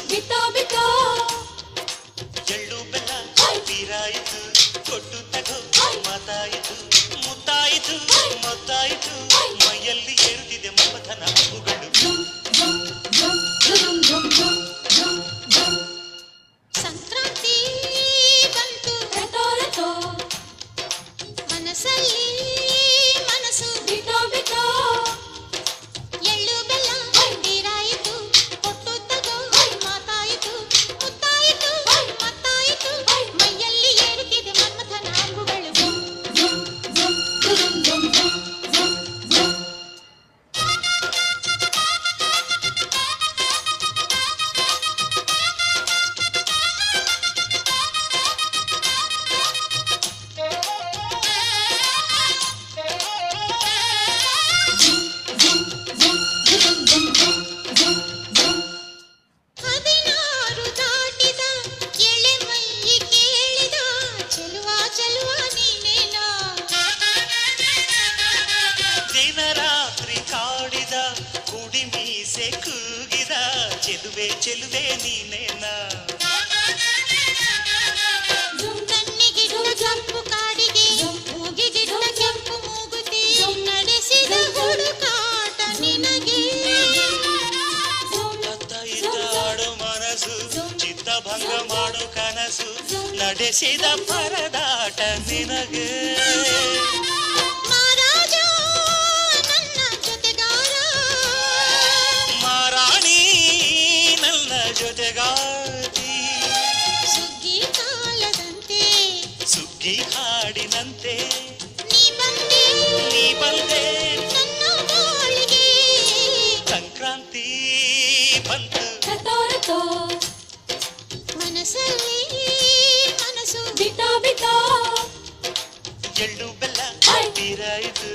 ಬಿತ್ತೋ ಬಿತ್ತೋ ಎಳ್ಳು ಬೆಲ್ಲ ತೀರಾಯಿತು ಕೊಟ್ಟು ತಗೋ ಮಾತಾಯಿತು ಮುತ್ತಾಯಿತು ಮೊತ್ತಾಯಿತು ಮೈಯಲ್ಲಿ ಏರುತ್ತಿದೆ ಮಮಥನ ಹಬ್ಬುಗಳು ಸಂಕ್ರಾಂತಿ ಬಂತು ರತೋ ರತೋ ಮನಸ್ಸಲ್ಲಿ ಮನಸ್ಸು ಬಿತ್ತೋ ಬಿತ್ತೋ ಎಳ್ಳು ಬೆಲ್ಲ ತೀರಾಯಿತು ಕೊಟ್ಟು ತಗೋ ಮಾತಾಯಿತು ಮುತ್ತಾಯಿತು ಮತ್ತಾಯಿತು ಮೈಯಲ್ಲಿ ಏರುತ್ತಿದೆ ಮನ್ಮಥನ ಅಂಬುಗಳು ಹದಿನಾರು ದಾಟಿದ ಎಳೆ ಮೈ ಕೇಳಿದ ಚೆಲುವ ಚೆಲುವ ನೀನೇನಾ ದಿನ ರಾತ್ರಿ ಕಾಡಿದ ಕುಡಿ ಮೀಸೆ ಕೂಗಿದ ಚೆಲುವೆ ಚೆಲುವೆ ನೀನೇನ ಕಣ್ಣಿಗಿಡುವ ಕೆಂಪು ಕಾಡಿಗೆ ಮೂಗಿಗಿಡುವ ಕೆಂಪು ಮೂಗುತಿ ನಡೆಸಿದ ಹುಡುಕಾಟ ನಿನಗೆ ಅತ್ತ ಇತ್ತ ಆಡೋ ಮನಸ್ಸು ಚಿತ್ತಭಂಗ ಮಾಡೋ ಕನಸು ನಡೆಸಿದ ಪರದಾಟ ನಿನಗೆ ಮಹಾರಾಜ ನನ್ನ ಜೊತೆಗಾರ ಮಾರಾಣಿ ನನ್ನ ಜೊತೆಗಾರಿ ಸುಗ್ಗಿ ಕಾಲದಂತೆ ಸುಗ್ಗಿ ಹಾಡಿನಂತೆ ನೀ ಬಂದೆ ನನ್ನ ಬಾಳಿಗೆ ಸಂಕ್ರಾಂತಿ ಬಂತು ರತೋ ರತೋ ಮನಸ್ಸಲ್ಲಿ ಮನಸ್ಸು ಬಿತ್ತೋ ಬಿತ್ತೋ ಎಳ್ಳು ಬೆಲ್ಲ ತೀರಾಯಿತು